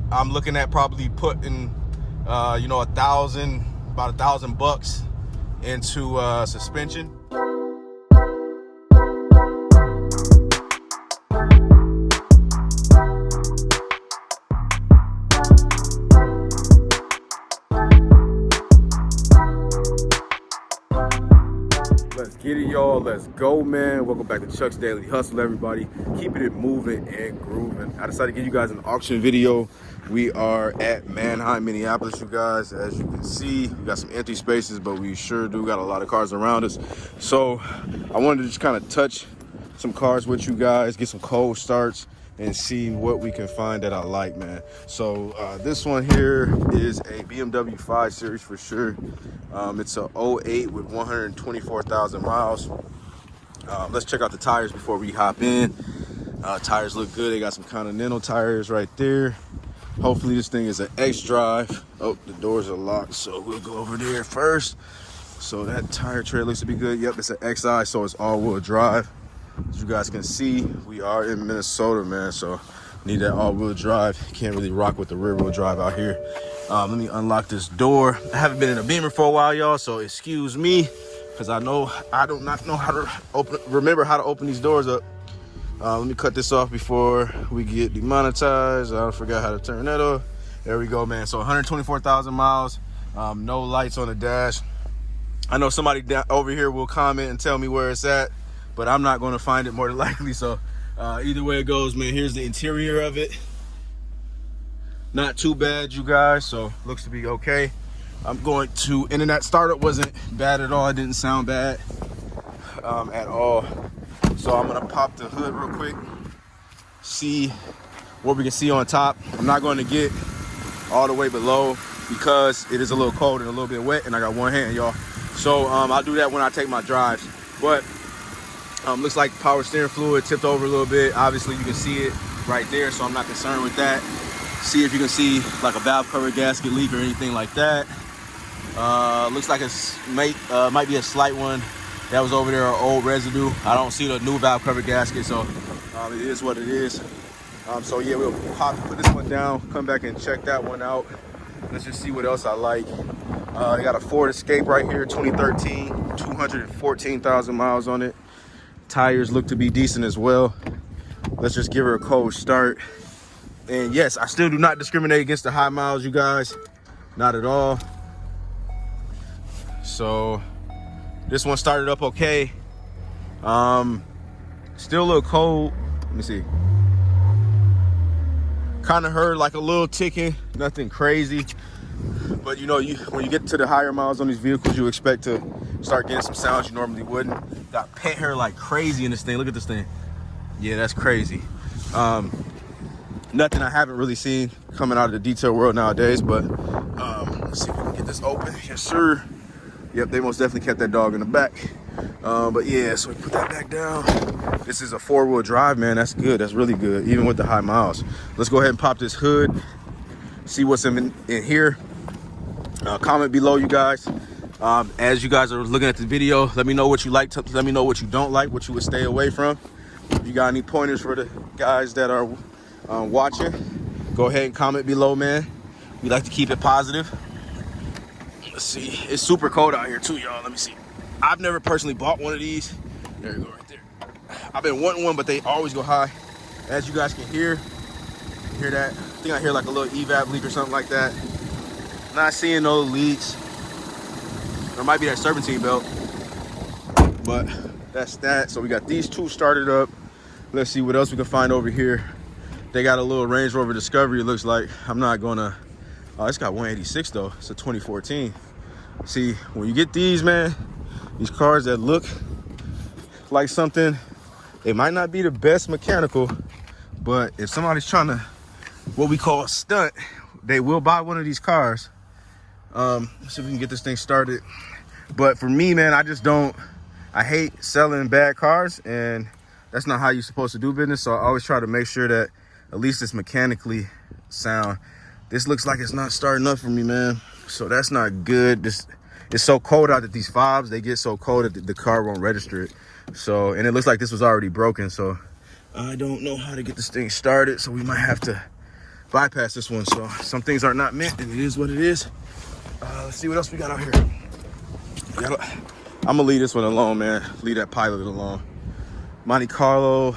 I'm looking at probably putting, you know, about $1,000 into suspension. Let's get it, y'all. Let's go, man. Welcome back to Chuck's Daily Hustle, everybody. Keeping it moving and grooving. I decided to give you guys an auction video. We are at Manheim, Minneapolis, you guys. As you can see, we got some empty spaces, but we sure do got a lot of cars around us. So I wanted to just kind of touch some cars with you guys, get some cold starts, and see what we can find that I like, man. So this one here is a BMW 5 Series for sure. It's a 08 with 124,000 miles. Let's check out the tires before we hop in. Tires look good. They got some Continental tires right there. Hopefully this thing is an X-Drive. Oh, the doors are locked, so we'll go over there first. So that tire tread looks to be good. Yep, it's an XI, so it's all-wheel drive. As you guys can see, we are in Minnesota, man, so need that all-wheel drive. Can't really rock with the rear-wheel drive out here. Let me unlock this door. I haven't been in a Beamer for a while, y'all, so excuse me, because I do not know how to remember how to open these doors up. Let me cut this off before we get demonetized. I forgot how to turn that off. There we go, man. So 124,000 miles, no lights on the dash. I know somebody over here will comment and tell me where it's at, but I'm not going to find it more than likely. So either way it goes, man, here's the interior of it. Not too bad, you guys, so looks to be okay. I'm going to, and then that startup wasn't bad at all. It didn't sound bad at all. So I'm gonna pop the hood real quick, see what we can see on top. I'm not going to get all the way below because it is a little cold and a little bit wet, and I got one hand, y'all. So I'll do that when I take my drives. But looks like power steering fluid tipped over a little bit. Obviously you can see it right there, so I'm not concerned with that. See if you can see like a valve cover gasket leak or anything like that. Looks like it might be a slight one that was over there, or old residue. I don't see the new valve cover gasket, so it is what it is. So yeah, we'll put this one down, come back and check that one out. Let's just see what else I like. They got a Ford Escape right here, 2013, 214,000 miles on it. Tires look to be decent as well. Let's just give her a cold start. And yes, I still do not discriminate against the high miles, you guys. Not at all. So this one started up okay. Still a little cold. Let me see. Kind of heard like a little ticking, nothing crazy. But you know, when you get to the higher miles on these vehicles, you expect to start getting some sounds you normally wouldn't. Got pet hair like crazy in this thing. Look at this thing. Yeah, that's crazy. Nothing I haven't really seen coming out of the detail world nowadays, but let's see if we can get this open. Yes, sir. Yep, they most definitely kept that dog in the back. But yeah, so we put that back down. This is a 4-wheel drive, man. That's good. That's really good, even with the high miles. Let's go ahead and pop this hood, see what's in here. Comment below, you guys. As you guys are looking at the video, let me know what you like. Let me know what you don't like, what you would stay away from. If you got any pointers for the guys that are watching, go ahead and comment below, man. We like to keep it positive. Let's see, it's super cold out here too, y'all. Let me see. I've never personally bought one of these. There you go, right there. I've been wanting one, but they always go high. As you guys can hear that. I think I hear like a little evap leak or something like that. Not seeing no leaks. There might be that serpentine belt, but that's that. So we got these two started up. Let's see what else we can find over here. They got a little Range Rover Discovery, it looks like. I'm not gonna, it's got 186 though. It's a 2014. See, when you get these, man, these cars that look like something, they might not be the best mechanical, but if somebody's trying to, what we call a stunt, they will buy one of these cars. Let's see if we can get this thing started. But for me, man, I hate selling bad cars, and that's not how you're supposed to do business. So I always try to make sure that at least it's mechanically sound. This looks like it's not starting up for me, man. So that's not good. It's so cold out that these fobs, they get so cold that the car won't register it. So, and it looks like this was already broken. So I don't know how to get this thing started. So we might have to bypass this one. So some things are not meant, and it is what it is. Let's see what else we got out here. I'm gonna leave this one alone, man. Leave that Pilot alone. Monte Carlo,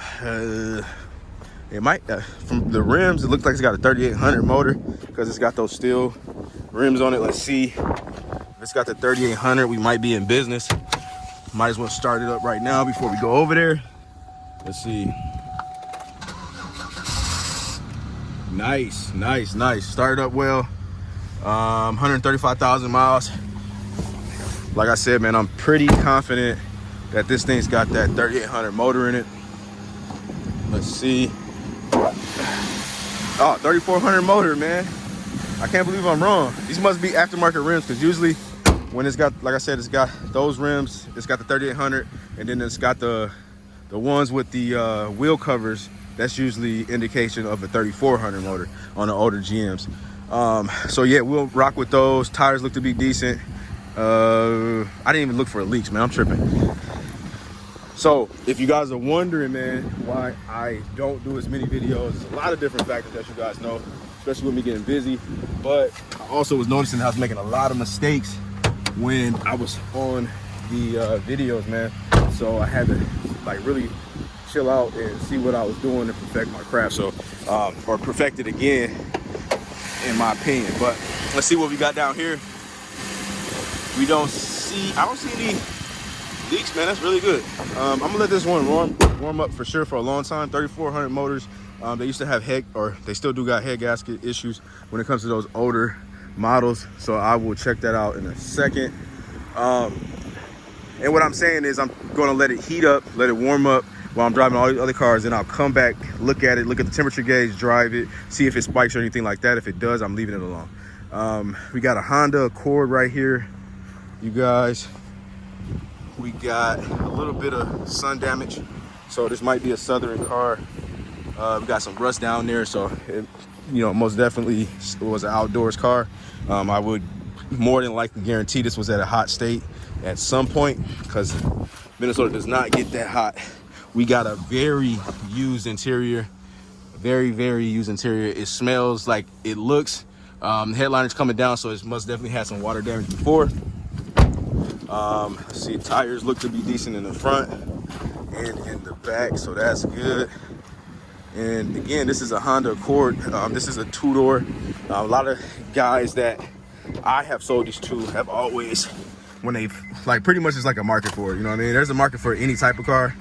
it might, from the rims, it looks like it's got a 3800 motor because it's got those steel rims on it. Let's see. If it's got the 3800, we might be in business. Might as well start it up right now before we go over there. Let's see. Nice, nice, nice. Started up well. 135,000 miles. Like I said, man, I'm pretty confident that this thing's got that 3800 motor in it. Let's see. Oh, 3400 motor, man. I can't believe I'm wrong. These must be aftermarket rims, because usually when it's got, like I said, it's got those rims, it's got the 3800, and then it's got the ones with the wheel covers. That's usually indication of a 3400 motor on the older GMs. So yeah, we'll rock with those. Tires look to be decent. I didn't even look for leaks, man. I'm tripping. So if you guys are wondering, man, why I don't do as many videos, there's a lot of different factors that you guys know, especially with me getting busy. But I also was noticing I was making a lot of mistakes when I was on the videos, man. So I had to like really chill out and see what I was doing to perfect my craft. So, or perfect it again, in my opinion. But let's see what we got down here. I don't see any leaks, man. That's really good. I'm gonna let this one warm up for sure for a long time. 3400 motors. They used to have they still do got head gasket issues when it comes to those older models. So I will check that out in a second. And what I'm saying is I'm gonna let it heat up, let it warm up while I'm driving all these other cars. Then I'll come back, look at it, look at the temperature gauge, drive it, see if it spikes or anything like that. If it does, I'm leaving it alone. We got a Honda Accord right here, you guys. We got a little bit of sun damage, so this might be a Southern car. We got some rust down there, so it, most definitely was an outdoors car. I would more than likely guarantee this was at a hot state at some point, because Minnesota does not get that hot. We got a very used interior, very used interior. It smells like it looks. The headliner's coming down, so it must definitely had some water damage before. Let's see, tires look to be decent in the front and in the back, so that's good. And again, this is a Honda Accord. This is a two-door. A lot of guys that I have sold this to have always, when they've, like, pretty much it's like a market for it, you know what I mean? There's a market for any type of car.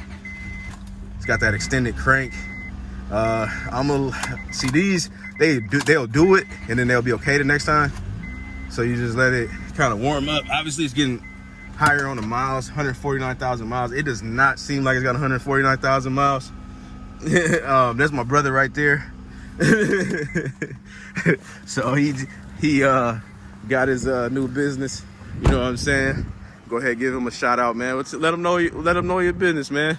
It's got that extended crank. See, these, they'll do it, and then they'll be okay the next time. So you just let it kind of warm up. Obviously, it's getting higher on the miles, 149,000 miles. It does not seem like it's got 149,000 miles. That's my brother right there. So he got his new business. You know what I'm saying? Go ahead, give him a shout out, man. Let him know your business, man.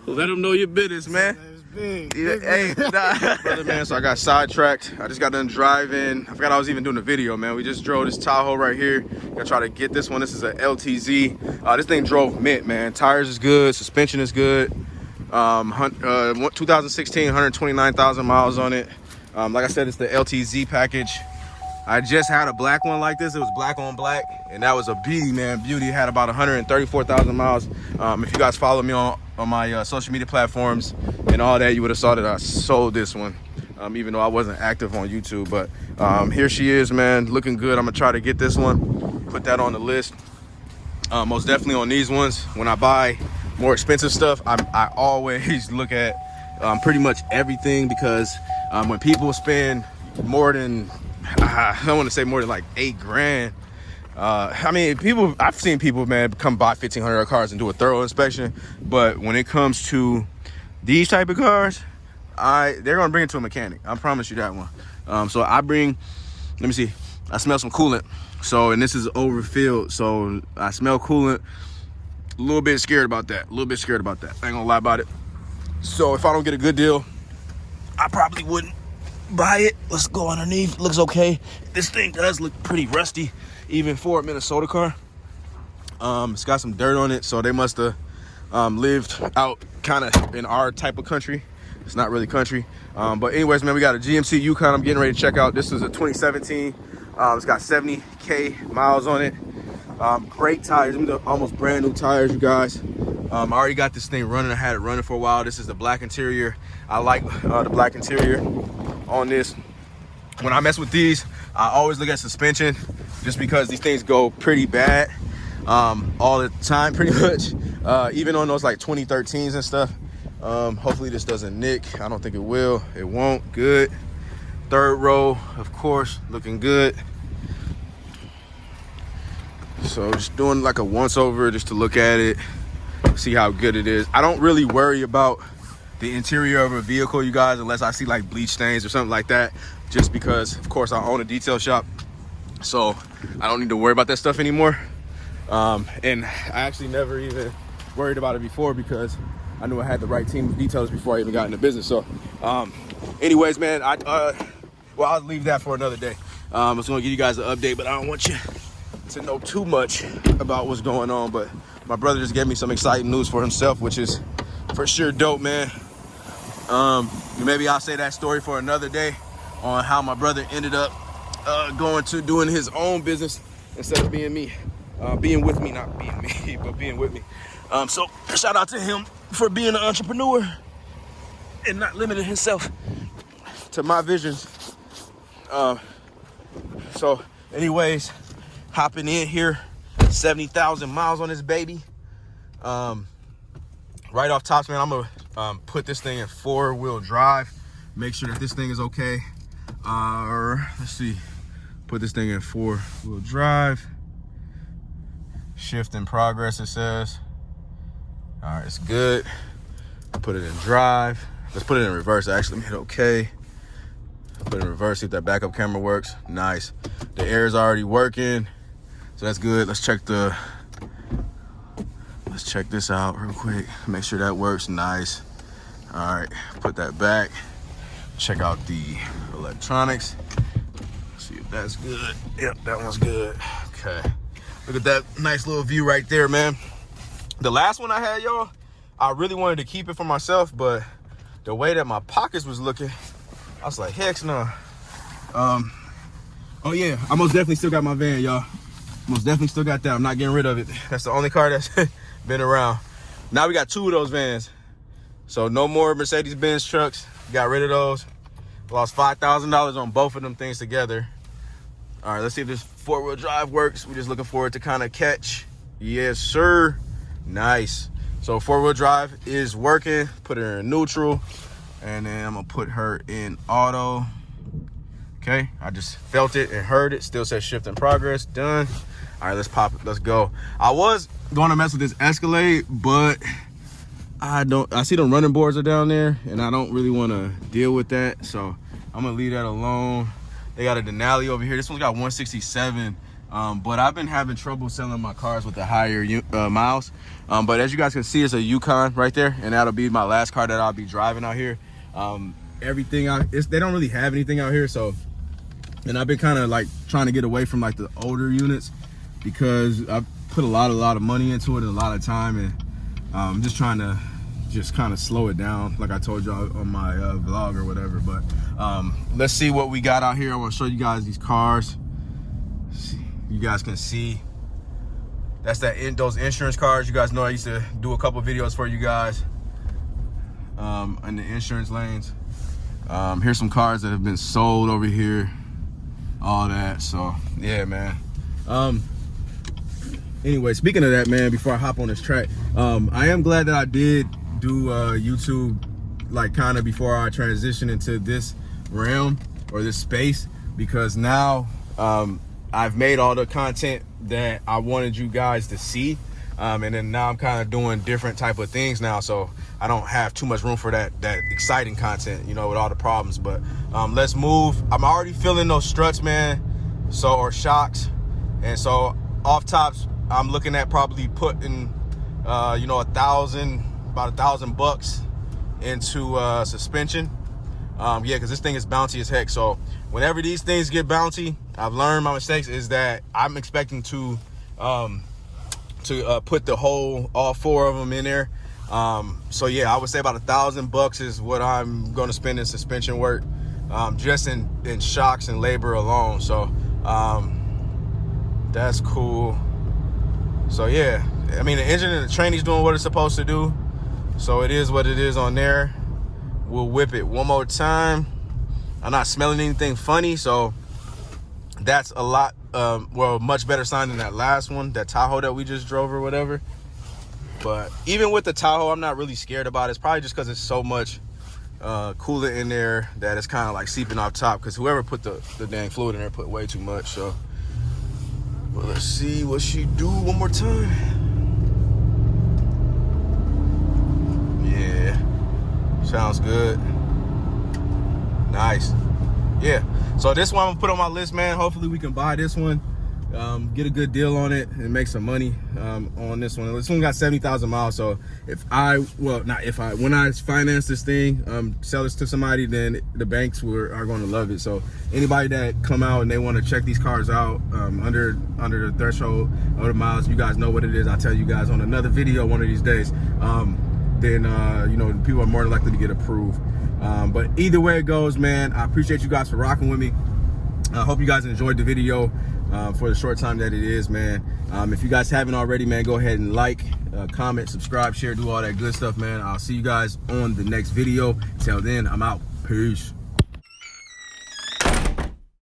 Let him know your business, man. Big. Yeah, hey, brother, man. So I got sidetracked. I just got done driving. I forgot I was even doing the video, man. We just drove this Tahoe right here. Gonna try to get this one. This is a LTZ. This thing drove mint, man. Tires is good. Suspension is good. 2016, 129,000 miles on it. Like I said, it's the LTZ package. I just had a black one like this. It was black on black, and that was a beauty, man. Beauty. It had about 134,000 miles. If you guys follow me on my social media platforms and all that, you would have saw that I sold this one, even though I wasn't active on YouTube. But here she is, man, looking good. I'm gonna try to get this one, put that on the list. Most definitely on these ones. When I buy more expensive stuff, I always look at pretty much everything, because when people spend more than, I don't want to say more than like $8 grand. I mean, I've seen people, man, come buy 1,500 cars and do a thorough inspection. But when it comes to these type of cars, they're gonna bring it to a mechanic. I promise you that one. So I bring, let me see, I smell some coolant. So, and this is overfilled, so I smell coolant. A little bit scared about that. I ain't gonna lie about it. So if I don't get a good deal, I probably wouldn't buy it. Let's go underneath. Looks okay. This thing does look pretty rusty, even for a Minnesota car. It's got some dirt on it, so they must have lived out kind of in our type of country. It's not really country. But anyways, man, we got a GMC Yukon I'm getting ready to check out. This is a 2017. It's got 70K miles on it. Great tires, almost brand new tires, you guys. I already got this thing running. I had it running for a while. This is the black interior. I like the black interior on this. When I mess with these, I always look at suspension, just because these things go pretty bad all the time, pretty much. Even on those like 2013s and stuff. Hopefully this doesn't nick. I don't think it will. It won't. Good. Third row, of course, looking good. So just doing like a once over just to look at it, see how good it is. I don't really worry about the interior of a vehicle, you guys, unless I see like bleach stains or something like that, just because of course I own a detail shop, so I don't need to worry about that stuff anymore. And I actually never even worried about it before, because I knew I had the right team of detailers before I even got into business. So anyways, man, I'll leave that for another day. I was gonna give you guys an update, but I don't want you to know too much about what's going on. But my brother just gave me some exciting news for himself, which is for sure dope, man. Maybe I'll say that story for another day, on how my brother ended up going to doing his own business instead of being me, being with me, not being me, but being with me. So shout out to him for being an entrepreneur and not limiting himself to my visions. So anyways, hopping in here, 70,000 miles on this baby. Right off tops, man, I'm gonna put this thing in 4-wheel drive, make sure that this thing is okay. Let's see, put this thing in 4-wheel drive. Shift in progress, it says. All right, it's good. Put it in drive. Let's put it in reverse, actually. Let me hit okay. Put it in reverse, see if that backup camera works. Nice. The air is already working, so that's good. Let's check this out real quick. Make sure that works. Nice. All right, put that back. Check out the electronics. See if that's good. Yep, that one's good. Okay. Look at that nice little view right there, man. The last one I had, y'all, I really wanted to keep it for myself, but the way that my pockets was looking, I was like, heck no. Oh yeah, I most definitely still got my van, y'all. Most definitely still got that. I'm not getting rid of it. That's the only car that's been around. Now we got 2 of those vans. So no more Mercedes-Benz trucks. Got rid of those. Lost $5,000 on both of them things together. All right, let's see if this 4-wheel drive works. We're just looking for it to kind of catch. Yes, sir. Nice. So 4-wheel drive is working. Put her in neutral, and then I'm gonna put her in auto. Okay, I just felt it and heard it. Still says shift in progress. Done. All right, let's pop it. Let's go. I was going to mess with this Escalade, but I see them running boards are down there, and I don't really want to deal with that, so I'm gonna leave that alone. They got a Denali over here. This one's got 167, but I've been having trouble selling my cars with the higher miles. But as you guys can see, it's a Yukon right there, and that'll be my last car that I'll be driving out here. Everything they don't really have anything out here, so. And I've been kind of like trying to get away from like the older units, because I put a lot of money into it and a lot of time, and I'm just trying to kind of slow it down, like I told y'all on my vlog or whatever. But let's see what we got out here. I want to show you guys these cars. You guys can see that's those insurance cars. You guys know I used to do a couple videos for you guys in the insurance lanes. Here's some cars that have been sold over here, all that. So yeah, man. Anyway, speaking of that, man, before I hop on this track, I am glad that I did do YouTube, like kind of before I transition into this realm or this space, because now I've made all the content that I wanted you guys to see, and then now I'm kind of doing different type of things now, so I don't have too much room for that exciting content, you know, with all the problems. But let's move. I'm already feeling those struts, man, or shocks, and so off tops I'm looking at probably putting you know, about $1,000 into suspension. Yeah, because this thing is bouncy as heck. So whenever these things get bouncy, I've learned my mistakes is that I'm expecting to put all 4 of them in there. So yeah, I would say about $1,000 is what I'm going to spend in suspension work, just in shocks and labor alone. So that's cool. So yeah, I mean, the engine and the training's doing what it's supposed to do. So it is what it is on there. We'll whip it one more time. I'm not smelling anything funny, so that's a lot, well, much better sign than that last one, that Tahoe that we just drove or whatever. But even with the Tahoe, I'm not really scared about it. It's probably just because it's so much coolant in there that it's kind of like seeping off top, because whoever put the dang fluid in there put way too much. So, but let's see what she do one more time. Yeah, sounds good. Nice. Yeah, so this one I'm gonna put on my list, man. Hopefully we can buy this one, get a good deal on it and make some money on this one. This one got 70,000 miles, so when I finance this thing, sell this to somebody, then the banks are going to love it. So anybody that come out and they want to check these cars out under the threshold of the miles, you guys know what it is. I'll tell you guys on another video one of these days. Then you know, people are more likely to get approved. But either way it goes, man, I appreciate you guys for rocking with me. I hope you guys enjoyed the video for the short time that it is, man. If you guys haven't already, man, go ahead and like, comment, subscribe, share, do all that good stuff, man. I'll see you guys on the next video. Till then, I'm out. Peace.